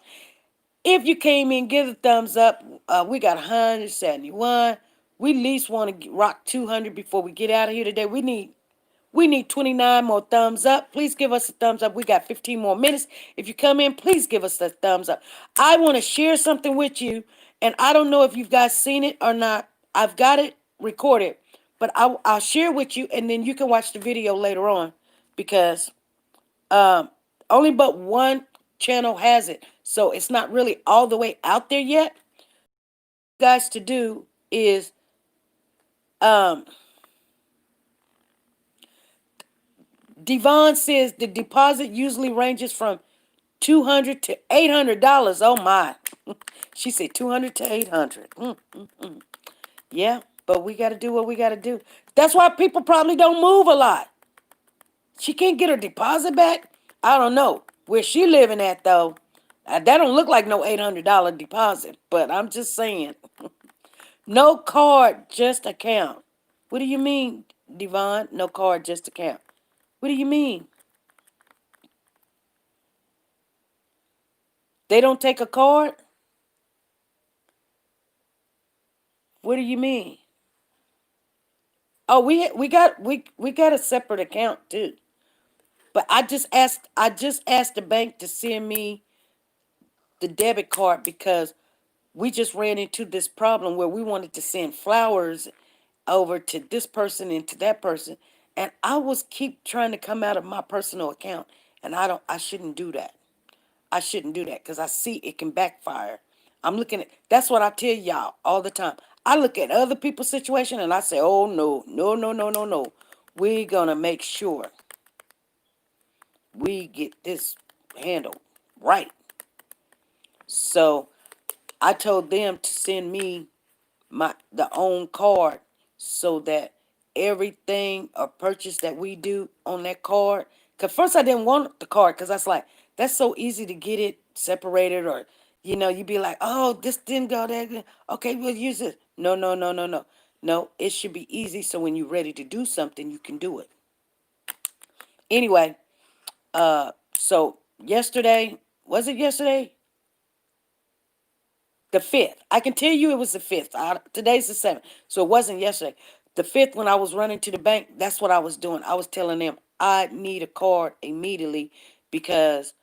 If you came in, give a thumbs up. We got 171. We at least want to rock 200 before we get out of here today. We need 29 more thumbs up. Please give us a thumbs up. We got 15 more minutes. If you come in, please give us a thumbs up. I want to share something with you, and I don't know if you guys seen it or not. I've got it recorded, but I'll share with you, and then you can watch the video later on because um, only but one channel has it, so it's not really all the way out there yet. Guys, to do is um, Devon says the deposit usually ranges from $200 to $800. Oh my. She said 200 to 800. Yeah, but we got to do what we got to do. That's why people probably don't move a lot. She can't get her deposit back. I don't know where she living at though. That don't look like no $800 deposit, but I'm just saying. No card, just account. What do you mean, Devon? No card, just account. What do you mean? They don't take a card? What do you mean? Oh, we got a separate account too. But I just asked the bank to send me the debit card because we just ran into this problem where we wanted to send flowers over to this person and to that person, and I was keep trying to come out of my personal account, and I shouldn't do that. I shouldn't do that because I see it can backfire. I'm looking at That's what I tell y'all all the time. I look at other people's situation and I say, oh no, no, no, no, no, no. We're gonna make sure we get this handled right. So I told them to send me the own card so that everything or purchase that we do on that card. Cause first I didn't want the card because I was like, that's so easy to get it separated, or you'd be like, oh, this didn't go there. Okay, we'll use it. No, no, no, no, no. No, it should be easy so when you're ready to do something, you can do it. Anyway, so yesterday, was it yesterday? The 5th. I can tell you it was the 5th. Today's the 7th. So it wasn't yesterday. The 5th, when I was running to the bank, that's what I was doing. I was telling them I need a card immediately because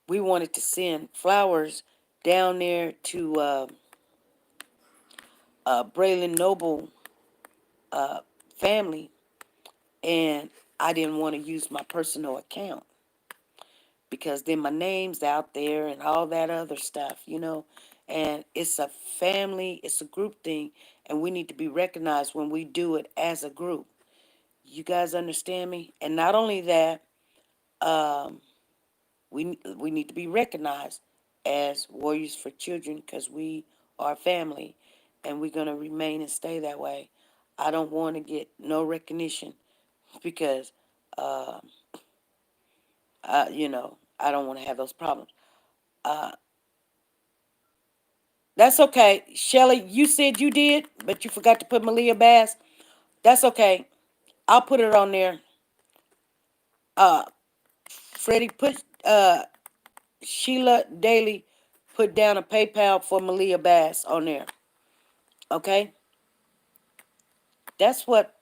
we wanted to send flowers down there to Braylon Noble family, and I didn't want to use my personal account because then my name's out there and all that other stuff. And it's a family, it's a group thing, and we need to be recognized when we do it as a group. You guys understand me? And not only that, um, we need to be recognized as warriors for children because we are family, and we're gonna remain and stay that way. I don't want to get no recognition because, uh, I don't want to have those problems. Uh, That's okay. Shelly, you said you did, but you forgot to put Malia Bass. That's okay. I'll put it on there. Uh Freddie, put Sheila Daly put down a PayPal for Malia Bass on there. Okay? That's what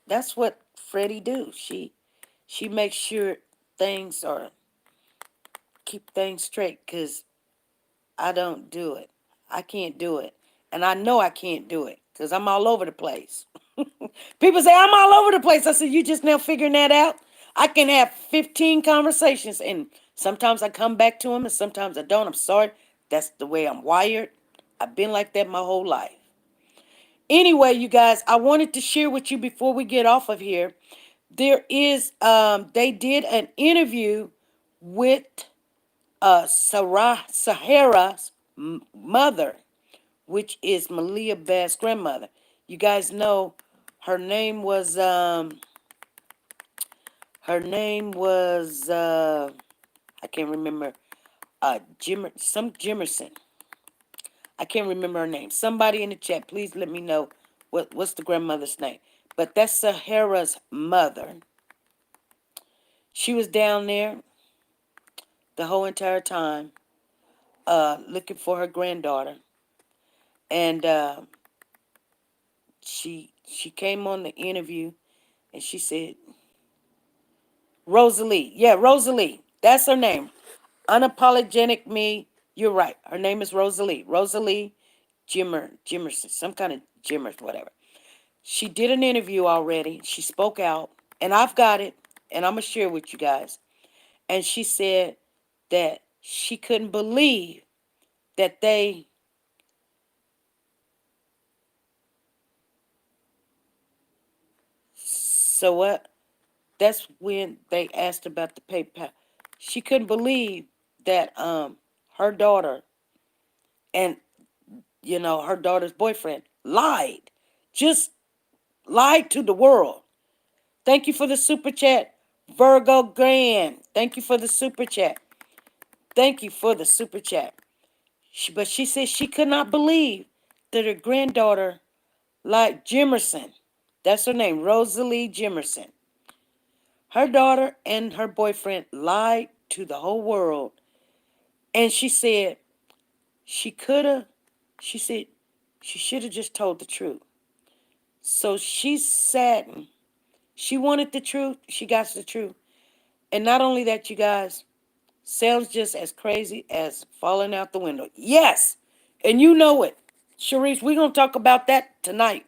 Freddie do. She makes sure things are keep things straight because I don't do it. I can't do it. And I know I can't do it because I'm all over the place. People say, I'm all over the place. I said, you just now figuring that out? I can have 15 conversations, and sometimes I come back to them, and sometimes I don't. I'm sorry. That's the way I'm wired. I've been like that my whole life. Anyway, you guys, I wanted to share with you before we get off of here. They did an interview with Sahara's mother, which is Malia Bass' grandmother. You guys know her name was I can't remember, Jimerson. I can't remember her name. Somebody in the chat, please let me know what's the grandmother's name. But that's Sahara's mother. She was down there the whole entire time. looking for her granddaughter, and she came on the interview, and she said, Rosalie, yeah, Rosalie, that's her name. Unapologetic me, you're right. Her name is Rosalie. Rosalie Jimerson, some kind of Jimmer, whatever. She did an interview already. She spoke out, and I've got it, and I'm gonna share with you guys. And she said that she couldn't believe that they. So what? That's when they asked about the PayPal. She couldn't believe that her daughter and her daughter's boyfriend lied, just lied to the world. Thank you for the super chat, Virgo Grand. Thank you for the super chat. Thank you for the super chat. But she said she could not believe that her granddaughter lied. Jimerson, that's her name, Rosalie Jimerson. Her daughter and her boyfriend lied to the whole world. And she said she could have, she said she should have just told the truth. So she's saddened. She wanted the truth. She got the truth. And not only that, you guys, sounds just as crazy as falling out the window. Yes. And you know it. Sharice, we're going to talk about that tonight.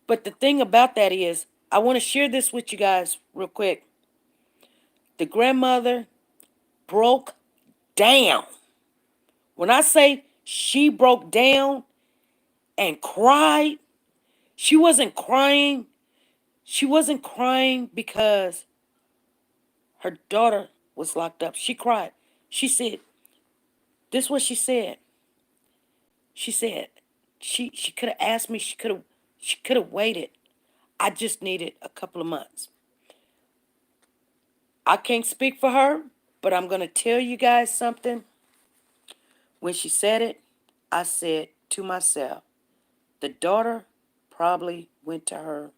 But the thing about that is, I want to share this with you guys real quick. The grandmother broke down. When I say she broke down and cried, she wasn't crying. She wasn't crying because her daughter was locked up. She cried. She said, this is what she said. She said, she could have asked me, she could have waited. I just needed a couple of months. I can't speak for her, but I'm going to tell you guys something. When she said it, I said to myself, the daughter probably went to her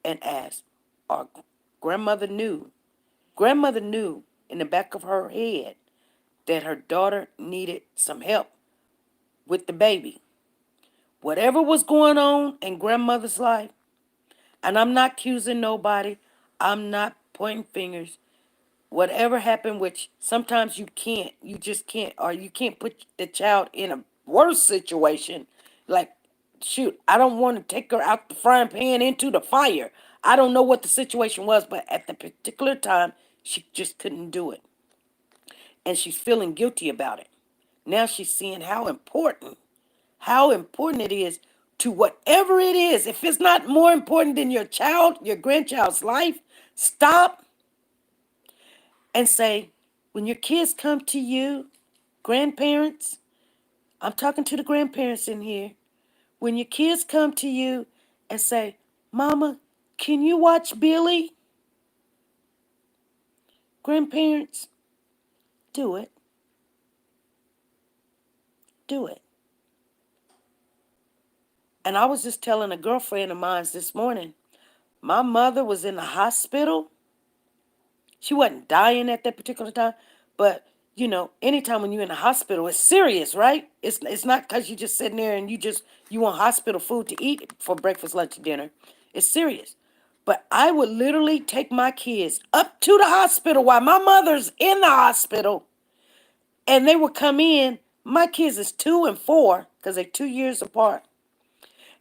and asked, or grandmother knew. Grandmother knew in the back of her head that her daughter needed some help with the baby. Whatever was going on in grandmother's life, and I'm not accusing nobody, I'm not pointing fingers. Whatever happened, which sometimes you just can't, or you can't put the child in a worse situation. Like, shoot, I don't want to take her out the frying pan into the fire. I don't know what the situation was, but at the particular time, she just couldn't do it. And she's feeling guilty about it. Now she's seeing how important it is to whatever it is. If it's not more important than your child, your grandchild's life, stop and say, when your kids come to you, grandparents, I'm talking to the grandparents in here. When your kids come to you and say, Mama, can you watch Billy? Grandparents, do it. Do it. And I was just telling a girlfriend of mine this morning, my mother was in the hospital. She wasn't dying at that particular time, but anytime when you're in the hospital, it's serious, right? It's not because you're just sitting there and you want hospital food to eat for breakfast, lunch, and dinner. It's serious. But I would literally take my kids up to the hospital while my mother's in the hospital, and they would come in. My kids is 2 and 4 because they're 2 years apart,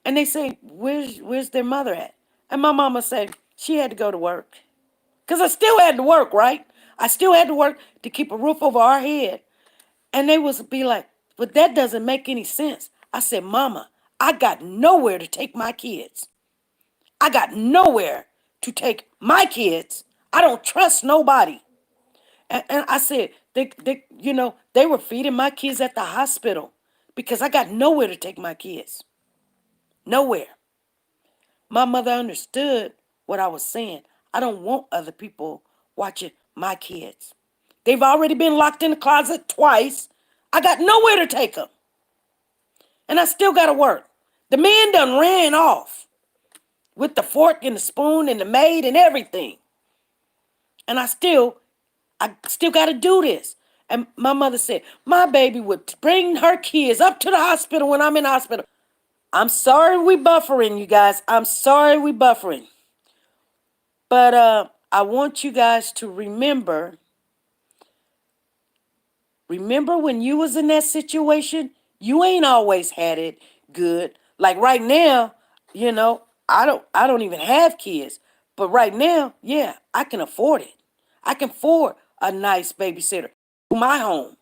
and they say, "Where's their mother at?" And my mama say she had to go to work. Because I still had to work, right? I still had to work to keep a roof over our head. And they would be like, but that doesn't make any sense. I said, Mama, I got nowhere to take my kids. I got nowhere to take my kids. I don't trust nobody. And I said, they were feeding my kids at the hospital because I got nowhere to take my kids. Nowhere. My mother understood what I was saying. I don't want other people watching my kids. They've already been locked in the closet twice. I got nowhere to take them. And I still got to work. The man done ran off with the fork and the spoon and the maid and everything. And I still got to do this. And my mother said, my baby would bring her kids up to the hospital when I'm in the hospital. I'm sorry we buffering, you guys. I'm sorry we buffering. But I want you guys to remember when you was in that situation, you ain't always had it good. Like right now, I don't even have kids. But right now, yeah, I can afford it. I can afford a nice babysitter to my home.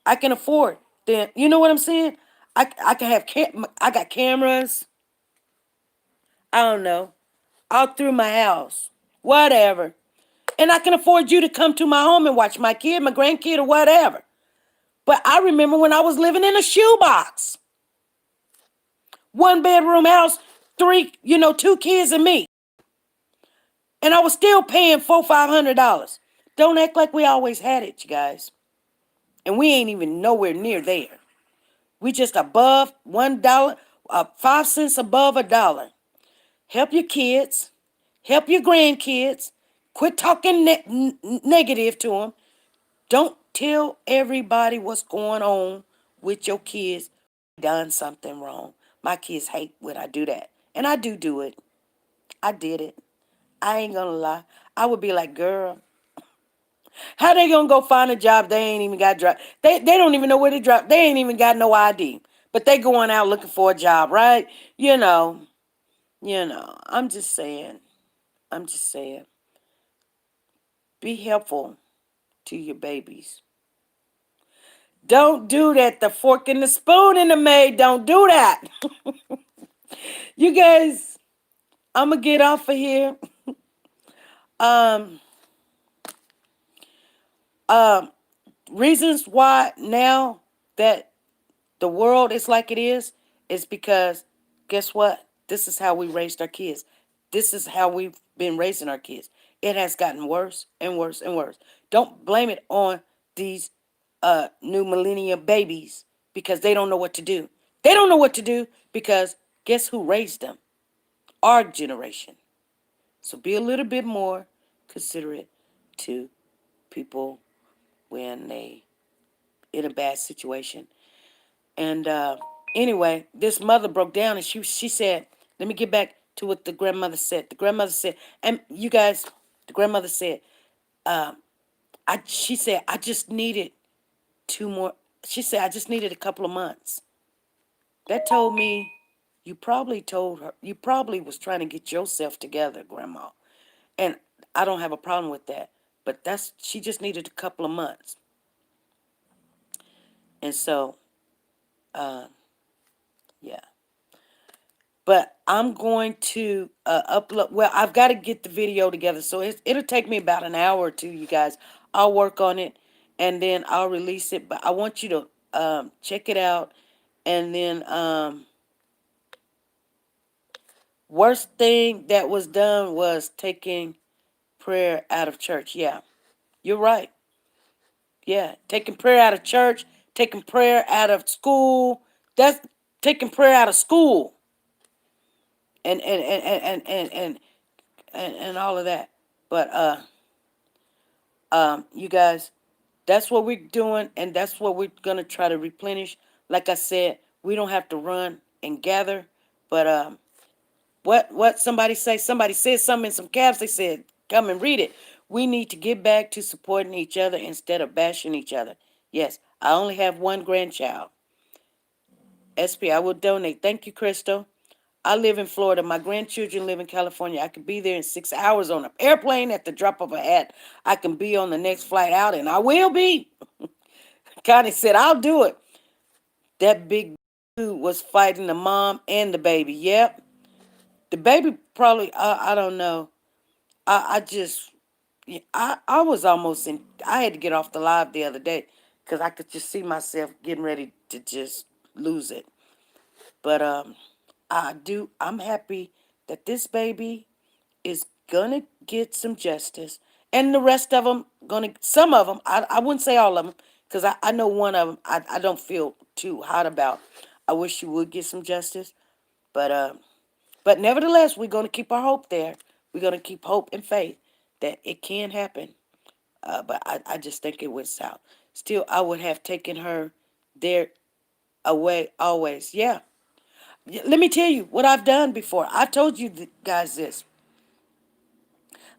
I can afford then, you know what I'm saying? I can have I got cameras, I don't know, all through my house. Whatever. And I can afford you to come to my home and watch my kid, my grandkid, or whatever. But I remember when I was living in a shoebox. 1 bedroom house, two kids and me. And I was still paying $500. Don't act like we always had it, you guys. And we ain't even nowhere near there. We just above $1, 5 cents above a dollar. Help your kids. Help your grandkids. Quit talking negative to them. Don't tell everybody what's going on with your kids. Done something wrong. My kids hate when I do that. And I do it. I did it. I ain't gonna lie. I would be like, girl, how they gonna go find a job they ain't even got drive? They don't even know where to drive. They ain't even got no ID. But they going out looking for a job, right? I'm just saying. I'm just saying. Be helpful to your babies. Don't do that. The fork and the spoon in the maid. Don't do that. You guys, I'm gonna get off of here. Um, um, Reasons why now that the world is like it is because guess what? This is how we raised our kids. This is how we've been raising our kids. It has gotten worse and worse and worse. Don't blame it on these new millennium babies because they don't know what to do. They don't know what to do because guess who raised them? Our generation. So be a little bit more considerate to people when they in a bad situation. And anyway, this mother broke down and she said, let me get back to what the grandmother said. The grandmother said, and you guys, the grandmother said, she said, I just needed 2 more. She said, I just needed a couple of months. That told me you probably was trying to get yourself together, Grandma. And I don't have a problem with that. But she just needed a couple of months. And so, yeah. But I'm going to upload. Well, I've got to get the video together, so it'll take me about an hour or two, you guys. I'll work on it, and then I'll release it. But I want you to check it out, and then worst thing that was done was taking prayer out of church. Yeah, you're right. Yeah, taking prayer out of church, taking prayer out of school. That's taking prayer out of school, and all of that. But you guys, that's what we're doing, and that's what we're gonna try to replenish. Like I said, we don't have to run and gather, but what somebody say? Somebody said something in some caps. They said, "Come and read it." We need to get back to supporting each other instead of bashing each other. Yes, I only have one grandchild. SP, I will donate. Thank you, Crystal. I live in Florida. My grandchildren live in California. I could be there in 6 hours on an airplane at the drop of a hat. I can be on the next flight out, and I will be. Connie said, I'll do it. That big dude was fighting the mom and the baby. Yep. The baby probably, I don't know. I just, yeah, I was almost in, I had to get off the live the other day because I could just see myself getting ready to just lose it. But I'm happy that this baby is gonna get some justice, and the rest of them some of them, I wouldn't say all of them, because I know one of them I don't feel too hot about. I wish you would get some justice, but but nevertheless, we're gonna keep our hope there. We're gonna keep hope and faith that it can happen. But I just think it went south. Still, I would have taken her there away always. Yeah. Let me tell you what I've done before. I told you guys this.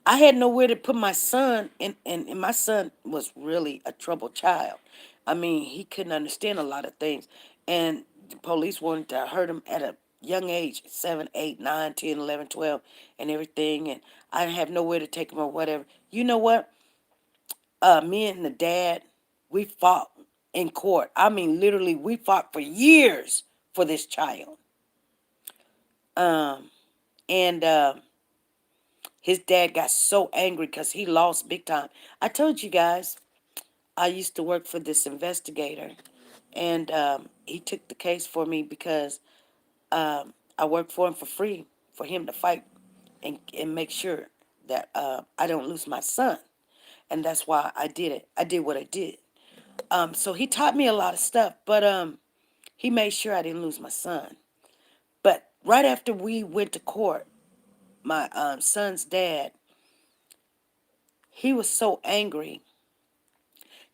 I had nowhere to put my son, and my son was really a troubled child. I mean, he couldn't understand a lot of things. And the police wanted to hurt him at a young age, 7, 8, 9, 10, 11, 12, and everything. And I didn't have nowhere to take him or whatever. You know what? Me and the dad, we fought in court. I mean, literally, we fought for years for this child. And his dad got so angry because he lost big time. I told you guys, I used to work for this investigator, and he took the case for me because I worked for him for free for him to fight and make sure that I don't lose my son. And that's why I did it. I did what I did. So he taught me a lot of stuff, but he made sure I didn't lose my son. But right after we went to court, my son's dad, he was so angry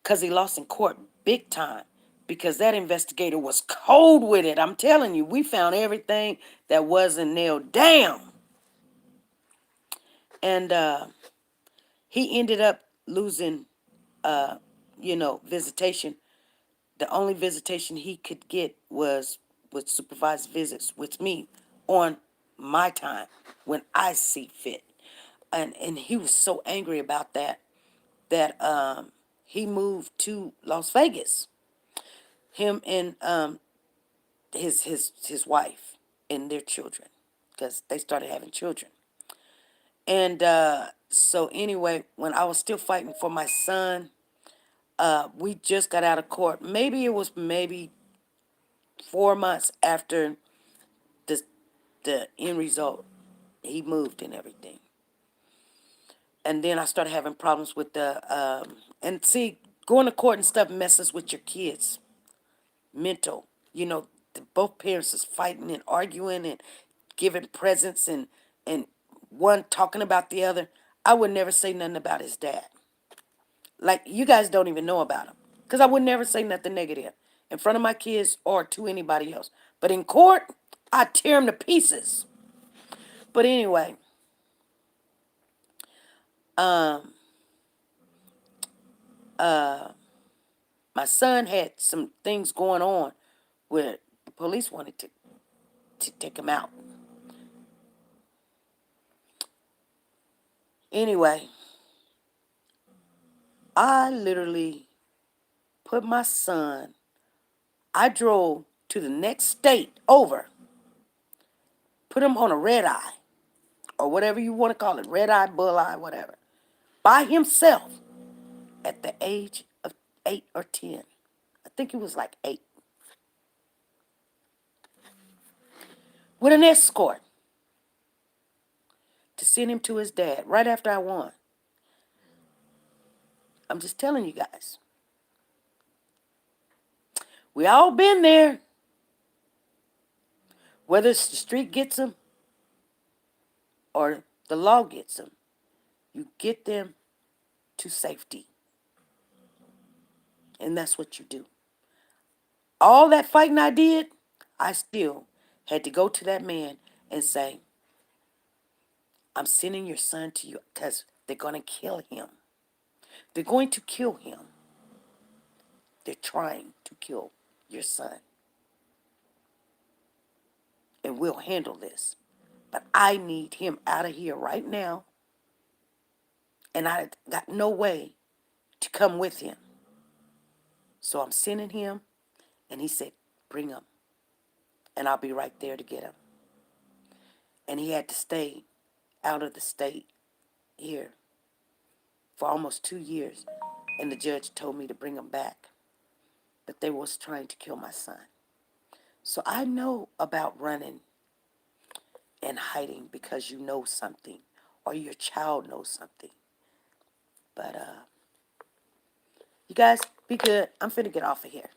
because he lost in court big time because that investigator was cold with it. I'm telling you, we found everything that wasn't nailed down. And he ended up losing, visitation. The only visitation he could get was with supervised visits with me on my time when I see fit. And he was so angry about that he moved to Las Vegas. Him and his wife and their children, because they started having children. And so anyway, when I was still fighting for my son, we just got out of court. Maybe it was maybe 4 months after the the end result. He moved and everything. And then I started having problems with and see, going to court and stuff messes with your kids' mental. Both parents is fighting and arguing and giving presents and one talking about the other. I would never say nothing about his dad. Like, you guys don't even know about him. Because I would never say nothing negative in front of my kids or to anybody else. But in court, I tear him to pieces. But anyway, my son had some things going on where the police wanted to take him out. Anyway, I literally put my son, I drove to the next state over, put him on a red eye, or whatever you want to call it, red eye, bull eye, whatever, by himself at the age of 8 or 10. I think he was like 8. With an escort to send him to his dad right after I won. I'm just telling you guys. We all been there. Whether it's the street gets them or the law gets them, you get them to safety. And that's what you do. All that fighting I did, I still had to go to that man and say, I'm sending your son to you because they're going to kill him. They're going to kill him. They're trying to kill your son. And we'll handle this. But I need him out of here right now. And I got no way to come with him. So I'm sending him. And he said, bring him. And I'll be right there to get him. And he had to stay out of the state here for almost 2 years. And the judge told me to bring him back. But they was trying to kill my son. So I know about running and hiding because you know something or your child knows something. But you guys, be good. I'm finna get off of here.